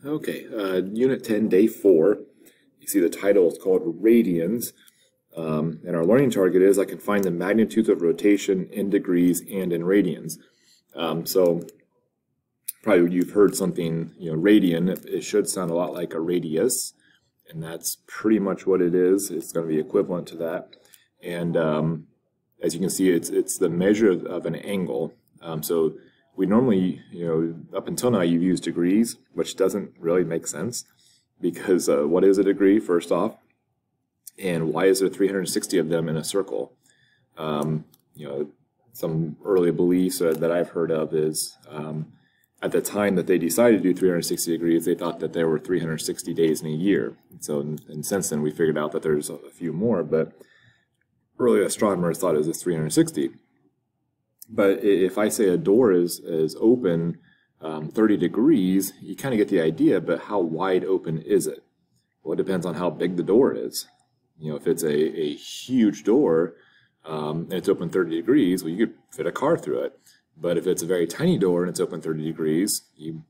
Okay, Unit 10, Day 4. You see the title is called Radians. And our learning target is I can find the magnitudes of rotation in degrees and in radians. So probably you've heard something, radian. It should sound a lot like a radius. And that's pretty much what it is. It's going to be equivalent to that. And as you can see, it's the measure of an angle. So we normally, up until now, you've used degrees, which doesn't really make sense because what is a degree, first off? And why is there 360 of them in a circle? Some early beliefs that I've heard of is at the time that they decided to do 360 degrees, they thought that there were 360 days in a year. So, and since then, we figured out that there's a few more, but early astronomers thought it was 360. But if I say a door is open 30 degrees, you kind of get the idea, but how wide open is it? Well, it depends on how big the door is. If it's a huge door and it's open 30 degrees, well, you could fit a car through it. But if it's a very tiny door and it's open 30 degrees, you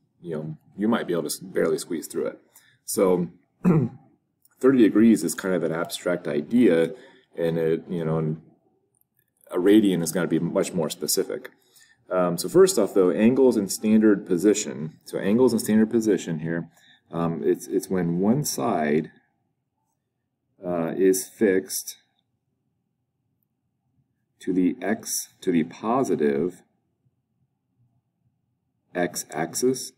might be able to barely squeeze through it. So 30 degrees is kind of an abstract idea, and and a radian is going to be much more specific. So first off, though, angles in standard position. So angles in standard position here, it's when one side is fixed to the positive x-axis,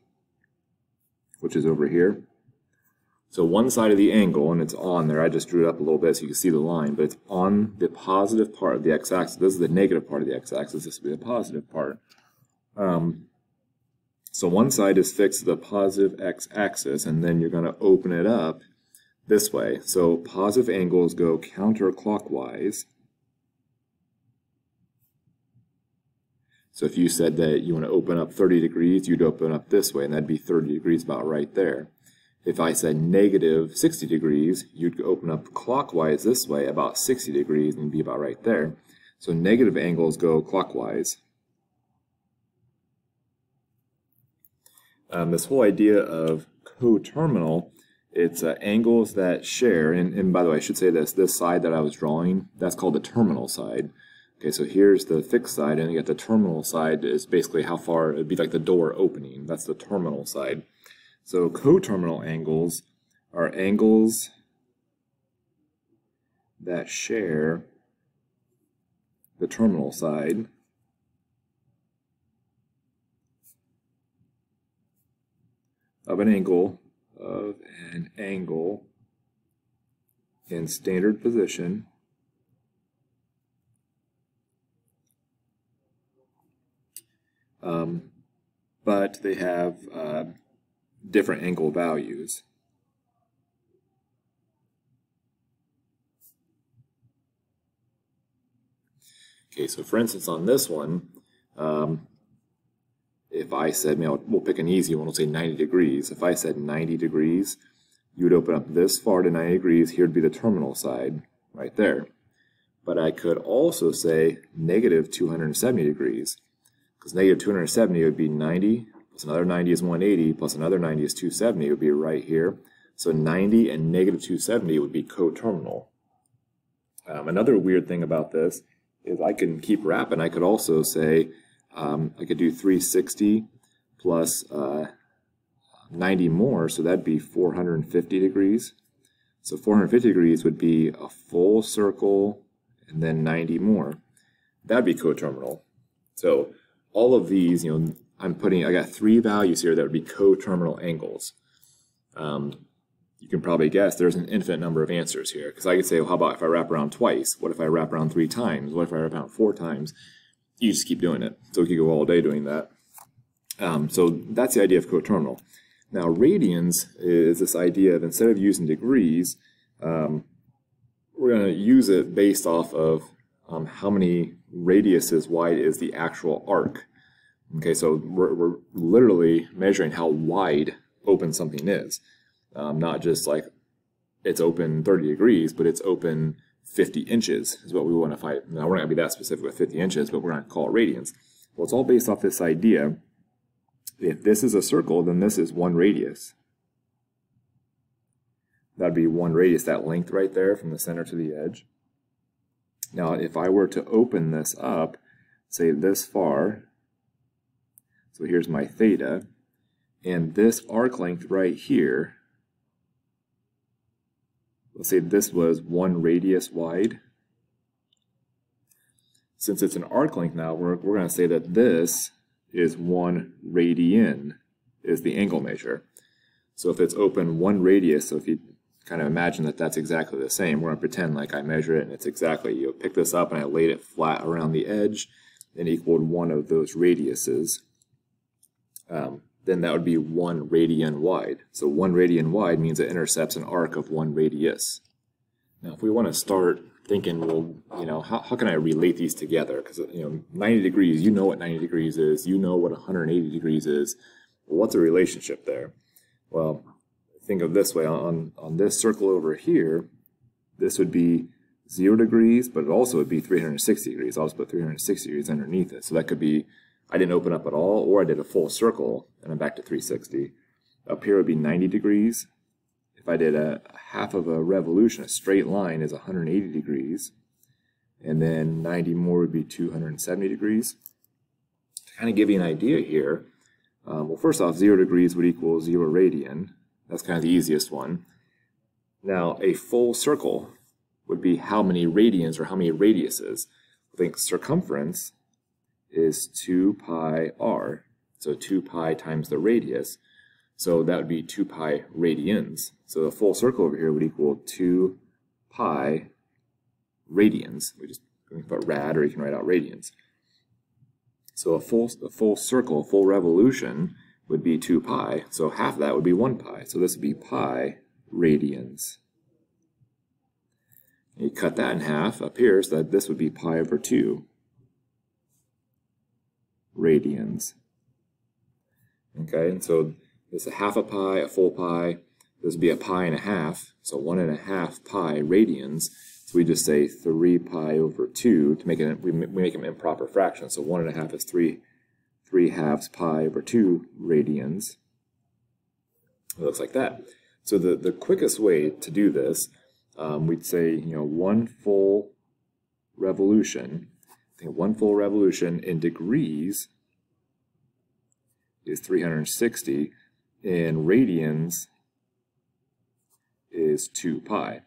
which is over here. So one side of the angle, and it's on there, I just drew it up a little bit so you can see the line, but it's on the positive part of the x-axis. This is the negative part of the x-axis, this would be the positive part. So one side is fixed to the positive x-axis, and then you're going to open it up this way. So positive angles go counterclockwise. So if you said that you want to open up 30 degrees, you'd open up this way, and that'd be 30 degrees about right there. If I said negative 60 degrees, you'd open up clockwise this way, about 60 degrees, and be about right there. So negative angles go clockwise. This whole idea of coterminal, it's angles that share, and by the way, I should say this side that I was drawing, that's called the terminal side. Okay, so here's the fixed side, and you get the terminal side is basically how far, it'd be like the door opening. That's the terminal side. So coterminal angles are angles that share the terminal side of an angle in standard position but they have different angle values. Okay, so for instance on this one, if I said, we'll pick an easy one, we'll say 90 degrees. If I said 90 degrees, you would open up this far to 90 degrees, here would be the terminal side, right there. But I could also say negative 270 degrees, because negative 270 would be 90, plus another 90 is 180, plus another 90 is 270, it would be right here. So 90 and negative 270 would be coterminal. Another weird thing about this is I can keep wrapping. I could also say, I could do 360 plus 90 more, so that'd be 450 degrees. So 450 degrees would be a full circle and then 90 more. That'd be coterminal. So all of these, I got three values here that would be coterminal angles. You can probably guess there's an infinite number of answers here, because I could say, well, how about if I wrap around twice? What if I wrap around 3 times? What if I wrap around 4 times? You just keep doing it. So we could go all day doing that. So that's the idea of coterminal. Now radians is this idea of, instead of using degrees, we're going to use it based off of how many radiuses wide is the actual arc. Okay, so we're literally measuring how wide open something is. Not just like it's open 30 degrees, but it's open 50 inches is what we want to find. Now, we're not going to be that specific with 50 inches, but we're going to call it radians. Well, it's all based off this idea. If this is a circle, then this is one radius. That'd be 1 radius, that length right there from the center to the edge. Now, if I were to open this up, say this far, so here's my theta, and this arc length right here, let's say this was 1 radius wide. Since it's an arc length now, we're going to say that this is 1 radian, is the angle measure. So if it's open 1 radius, so if you kind of imagine that that's exactly the same, we're going to pretend like I measure it and it's exactly, you pick this up and I laid it flat around the edge and equaled 1 of those radiuses. Then that would be 1 radian wide. So 1 radian wide means it intercepts an arc of 1 radius. Now if we want to start thinking, well, you know, how can I relate these together? Because, you know, 90 degrees, you know what 90 degrees is, you know what 180 degrees is. Well, what's the relationship there? Well, think of this way, on this circle over here, this would be 0 degrees, but it also would be 360 degrees. I'll just put 360 degrees underneath it. So that could be, I didn't open up at all, or I did a full circle, and I'm back to 360. Up here would be 90 degrees. If I did a half of a revolution, a straight line is 180 degrees. And then 90 more would be 270 degrees. To kind of give you an idea here, well, first off, 0 degrees would equal 0 radian. That's kind of the easiest one. Now, a full circle would be how many radians or how many radiuses. I think circumference is 2 pi r, so 2 pi times the radius. So that would be 2 pi radians. So the full circle over here would equal 2 pi radians. We can put rad, or you can write out radians. So a full circle, full revolution would be 2 pi. So half of that would be 1 pi. So this would be pi radians. And you cut that in half up here, so that this would be pi over 2 radians. Okay, and so this is a half a pi, a full pi. This would be a pi and a half, so 1.5 pi radians. So we just say 3 pi over 2 to make it, we make them improper fractions. So 1.5 is 3 halves pi over 2 radians. It looks like that. So the quickest way to do this, we'd say, you know, 1 full revolution. I think 1 full revolution in degrees is 360, and radians is 2 pi.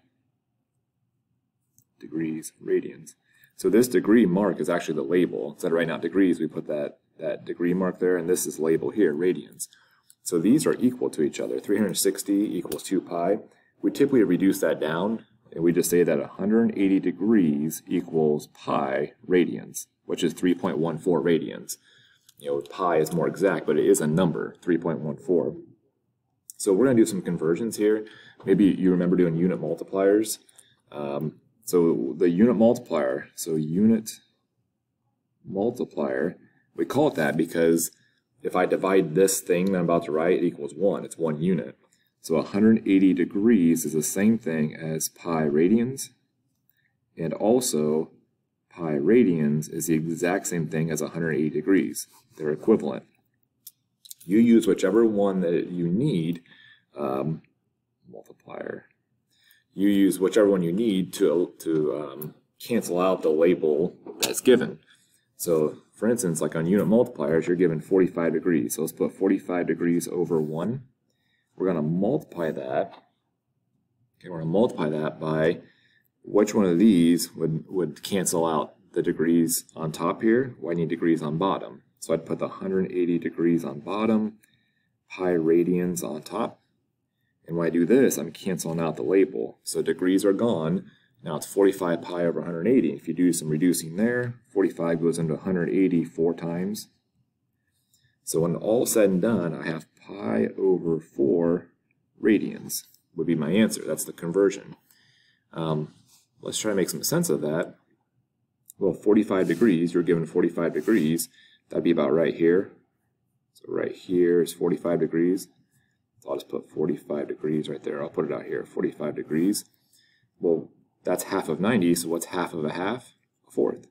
Degrees, radians. So this degree mark is actually the label. Instead of writing out degrees, we put that degree mark there, and this is label here, radians. So these are equal to each other. 360 equals 2 pi. We typically reduce that down, and we just say that 180 degrees equals pi radians, which is 3.14 radians. You know, pi is more exact, but it is a number, 3.14. So we're going to do some conversions here. Maybe you remember doing unit multipliers. So the unit multiplier, we call it that because if I divide this thing that I'm about to write, it equals 1. It's 1 unit. So 180 degrees is the same thing as pi radians, and also pi radians is the exact same thing as 180 degrees. They're equivalent. You use whichever one that you need, multiplier. You use whichever one you need to cancel out the label that's given. So, for instance, like on unit multipliers, you're given 45 degrees. So let's put 45 degrees over 1. We're going to multiply that. Okay, we're going to multiply that by which one of these would cancel out the degrees on top here? Well, I need degrees on bottom. So I'd put the 180 degrees on bottom, pi radians on top. And when I do this, I'm canceling out the label. So degrees are gone. Now it's 45 pi over 180. If you do some reducing there, 45 goes into 180 4 times. So when all said and done, I have pi over 4 radians would be my answer. That's the conversion. Let's try to make some sense of that. Well, 45 degrees, you're given 45 degrees. That'd be about right here. So right here is 45 degrees. So I'll just put 45 degrees right there. I'll put it out here, 45 degrees. Well, that's half of 90, so what's half of a half? A fourth.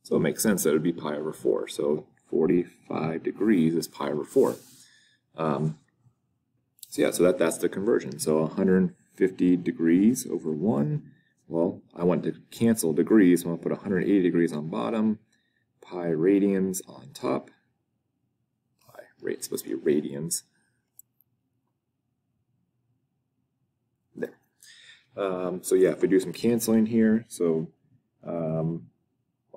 So it makes sense that it would be pi over 4. So 45 degrees is pi over 4. So yeah, so that's the conversion. So 150 degrees over 1. Well, I want to cancel degrees, so I'm going to put 180 degrees on bottom, pi radians on top. Pi, it's supposed to be radians. There. So yeah, if we do some canceling here, so I'll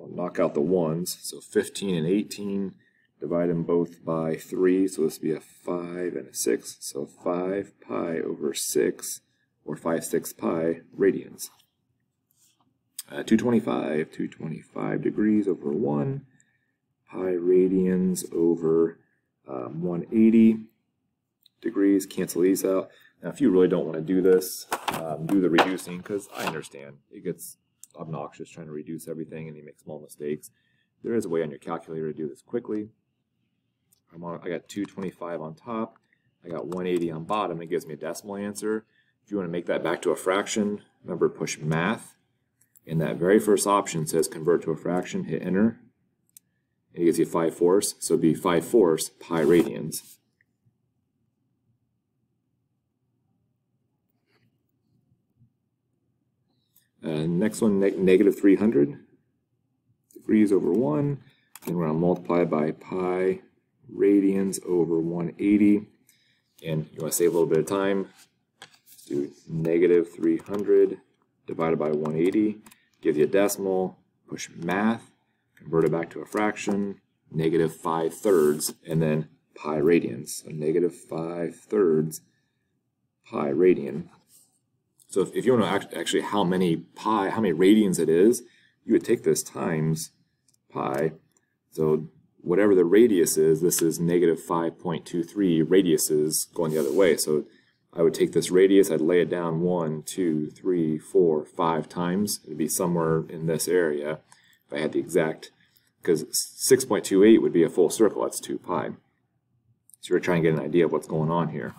knock out the 1s. So 15 and 18, divide them both by 3, so this would be a 5 and a 6. So 5 pi over 6, or 5/6 pi radians. 225 degrees over 1, pi radians over 180 degrees. Cancel these out. Now, if you really don't want to do this, do the reducing, because I understand it gets obnoxious trying to reduce everything and you make small mistakes. There is a way on your calculator to do this quickly. I got 225 on top, I got 180 on bottom. It gives me a decimal answer. If you want to make that back to a fraction, remember push math. And that very first option says convert to a fraction, hit enter. It gives you 5/4, so it'd be 5/4 pi radians. Next one, negative 300 degrees over 1. And we're going to multiply by pi radians over 180. And you want to save a little bit of time. Let's do negative 300 divided by 180. Gives you a decimal. Push math. Convert it back to a fraction. Negative 5/3. And then pi radians. So negative 5/3 pi radian. So if you want to actually how many radians it is, you would take this times pi. So whatever the radius is, this is negative 5.23 radiuses going the other way. So I would take this radius, I'd lay it down 1, 2, 3, 4, 5 times. It'd be somewhere in this area if I had the exact, because 6.28 would be a full circle, that's 2 pi. So you're trying to get an idea of what's going on here.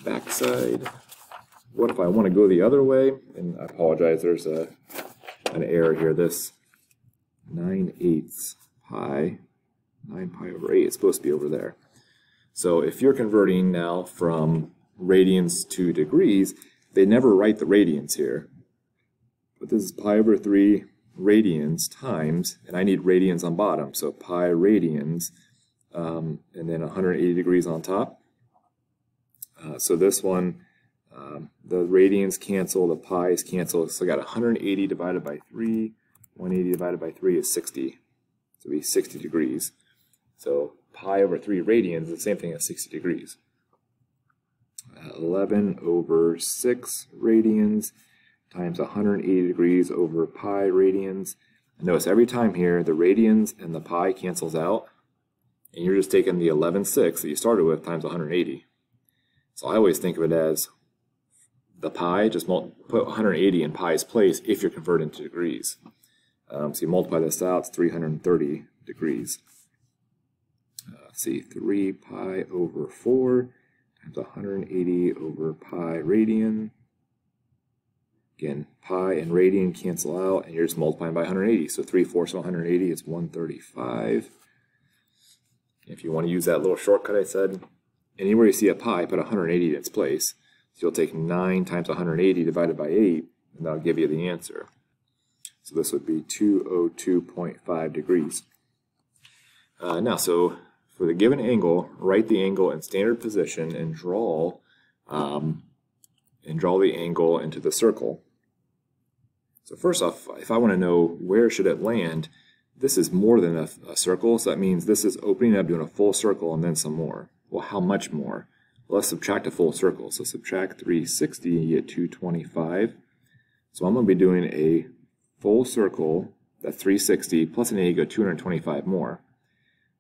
Backside. What if I want to go the other way? And I apologize, there's an error here. This 9/8 pi, 9 pi over 8 is supposed to be over there. So if you're converting now from radians to degrees, they never write the radians here. But this is pi over 3 radians times, and I need radians on bottom, so pi radians, and then 180 degrees on top. So this one, the radians cancel, the pi's cancel, so I got 180 divided by 3, 180 divided by 3 is 60, so it'll be 60 degrees. So pi over 3 radians is the same thing as 60 degrees. 11 over 6 radians times 180 degrees over pi radians. And notice every time here, the radians and the pi cancels out, and you're just taking the 11/6 that you started with times 180. So I always think of it as the pi, just put 180 in pi's place if you're converting to degrees. So you multiply this out, it's 330 degrees. Let's see, 3 pi over 4 times 180 over pi radian. Again, pi and radian cancel out, and you're just multiplying by 180. So 3/4 of 180 is 135. If you want to use that little shortcut I said, anywhere you see a pi, put 180 in its place. So you'll take 9 times 180 divided by 8, and that'll give you the answer. So this would be 202.5 degrees. Now, so for the given angle, write the angle in standard position and draw the angle into the circle. So first off, if I want to know where should it land, this is more than a circle, so that means this is opening up, doing a full circle, and then some more. Well, how much more? Well, let's subtract a full circle. So subtract 360, you get 225. So I'm going to be doing a full circle, that's 360, plus an 80, go 225 more.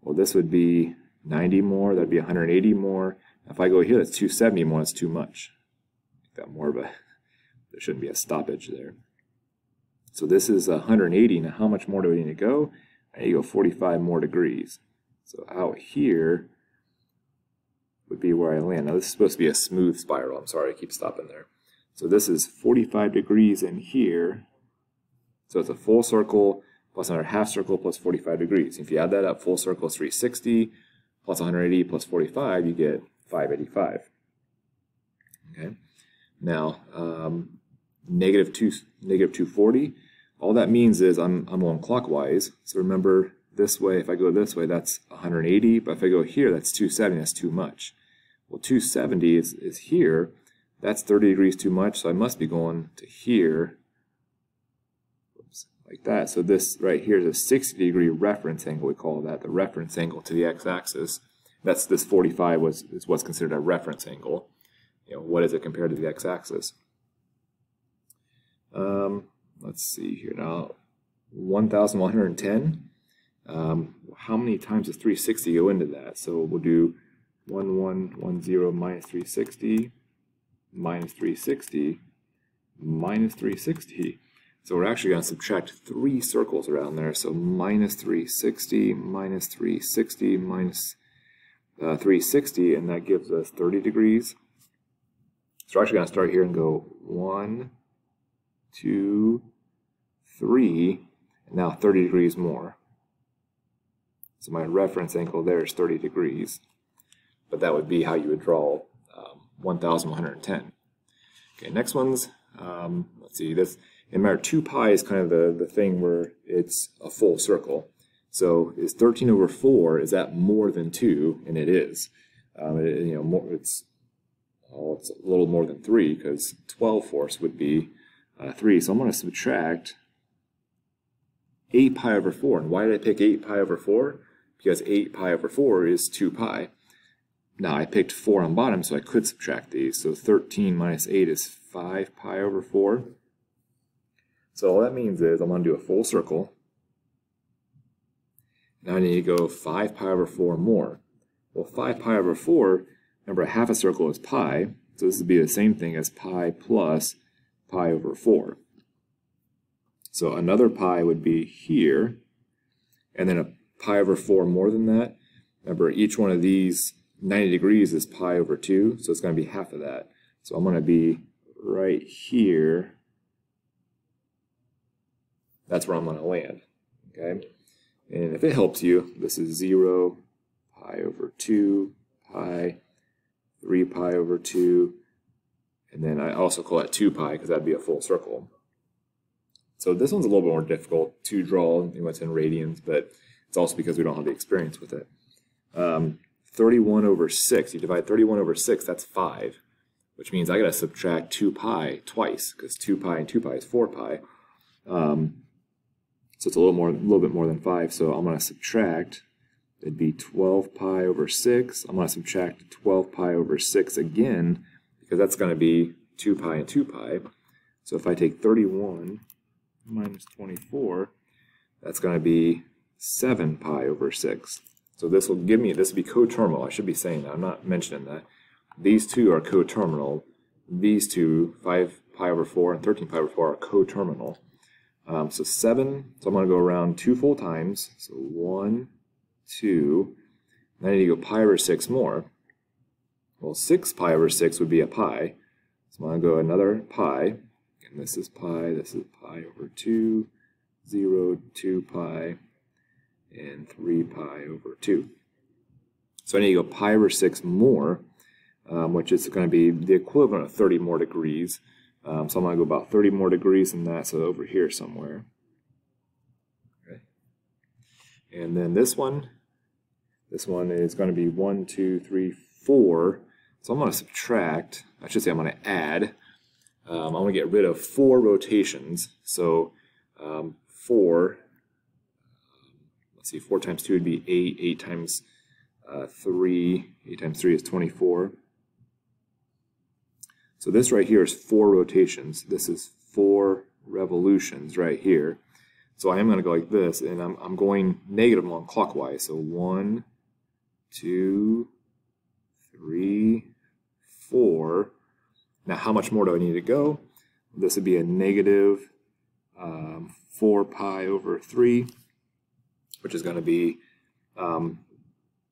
Well, this would be 90 more, that'd be 180 more. If I go here, that's 270 more, that's too much. Got more of a, there shouldn't be a stoppage there. So this is 180. Now how much more do we need to go? I need to go 45 more degrees. So out here would be where I land. Now this is supposed to be a smooth spiral. I'm sorry, I keep stopping there. So this is 45 degrees in here. So it's a full circle plus another half circle plus 45 degrees. If you add that up, full circle is 360 plus 180 plus 45, you get 585. Okay. Now, negative 240, all that means is I'm going clockwise. So remember, this way, if I go this way, that's 180, but if I go here, that's 270, that's too much. Well, 270 is here, that's 30 degrees too much, so I must be going to here, oops, like that. So this right here is a 60-degree reference angle, we call that, the reference angle to the x-axis. That's this 45 is what's considered a reference angle. You know, what is it compared to the x-axis? Let's see here now, 1,110. How many times does 360 go into that? So we'll do 1110 minus 360 minus 360 minus 360. So we're actually going to subtract 3 circles around there. So minus 360 minus 360 minus 360, and that gives us 30 degrees. So we're actually going to start here and go 1, 2, 3, and now 30 degrees more. So my reference angle there is 30 degrees. But that would be how you would draw 1,110. Okay, next one's, let's see, this, remember 2 pi is kind of the thing where it's a full circle. So is 13 over 4, is that more than 2? And it is. It's a little more than 3 because 12/4 would be 3. So I'm going to subtract 8 pi over 4. And why did I pick 8 pi over 4? Because 8 pi over 4 is 2 pi. Now I picked 4 on bottom, so I could subtract these. So 13 minus 8 is 5 pi over 4. So all that means is I'm going to do a full circle. Now I need to go 5 pi over 4 more. Well, 5 pi over 4, remember half a circle is pi, so this would be the same thing as pi plus pi over 4. So another pi would be here, and then a pi over 4 more than that. Remember, each one of these 90 degrees is pi over 2, so it's going to be half of that. So I'm going to be right here. That's where I'm going to land. Okay, and if it helps you, this is 0, pi over 2, pi, 3 pi over 2, and then I also call that 2 pi because that'd be a full circle. So this one's a little bit more difficult to draw, it's in radians, but it's also because we don't have the experience with it. 31 over 6, you divide 31 over 6, that's 5, which means I got to subtract 2 pi twice, because 2 pi and 2 pi is 4 pi. So it's a little bit more than 5, so I'm going to subtract, it'd be 12 pi over 6. I'm going to subtract 12 pi over 6 again, because that's going to be 2 pi and 2 pi. So if I take 31 minus 24, that's going to be 7 pi over 6. So this will give me, this will be coterminal. I should be saying that. I'm not mentioning that. These two are coterminal. These two, 5 pi over 4 and 13 pi over 4, are coterminal. So 7, so I'm going to go around 2 full times. So 1, 2, and I need to go pi over 6 more. Well, 6 pi over 6 would be a pi. So I'm going to go another pi. And this is pi over 2, 0, 2 pi, and 3 pi over 2. So I need to go pi over 6 more, which is going to be the equivalent of 30 more degrees. So I'm going to go about 30 more degrees than that, so over here somewhere. Okay. And then this one is going to be 1, 2, 3, 4. So I'm going to subtract, I should say I'm going to add. I'm going to get rid of 4 rotations. So 4, let's see, 4 times 2 would be 8. 8 times 3, 8 times 3 is 24. So this right here is 4 rotations. This is 4 revolutions right here. So I am going to go like this, and I'm going negative along clockwise. So 1, 2, 3, 4. Now how much more do I need to go? This would be a negative 4 pi over 3, which is going to be,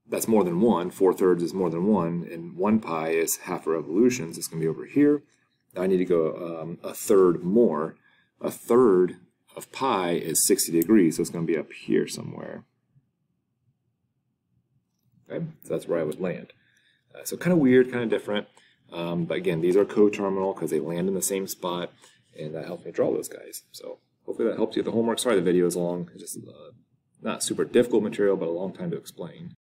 that's more than 1. 4/3 is more than 1, and 1 pi is half a revolution, so it's going to be over here. Now I need to go a third more. A third of pi is 60 degrees, so it's going to be up here somewhere. Okay, so that's where I would land. So kind of weird, kind of different. But again, these are coterminal because they land in the same spot, and that helps me draw those guys. So hopefully that helps you with the homework. Sorry the video is long. It's just not super difficult material, but a long time to explain.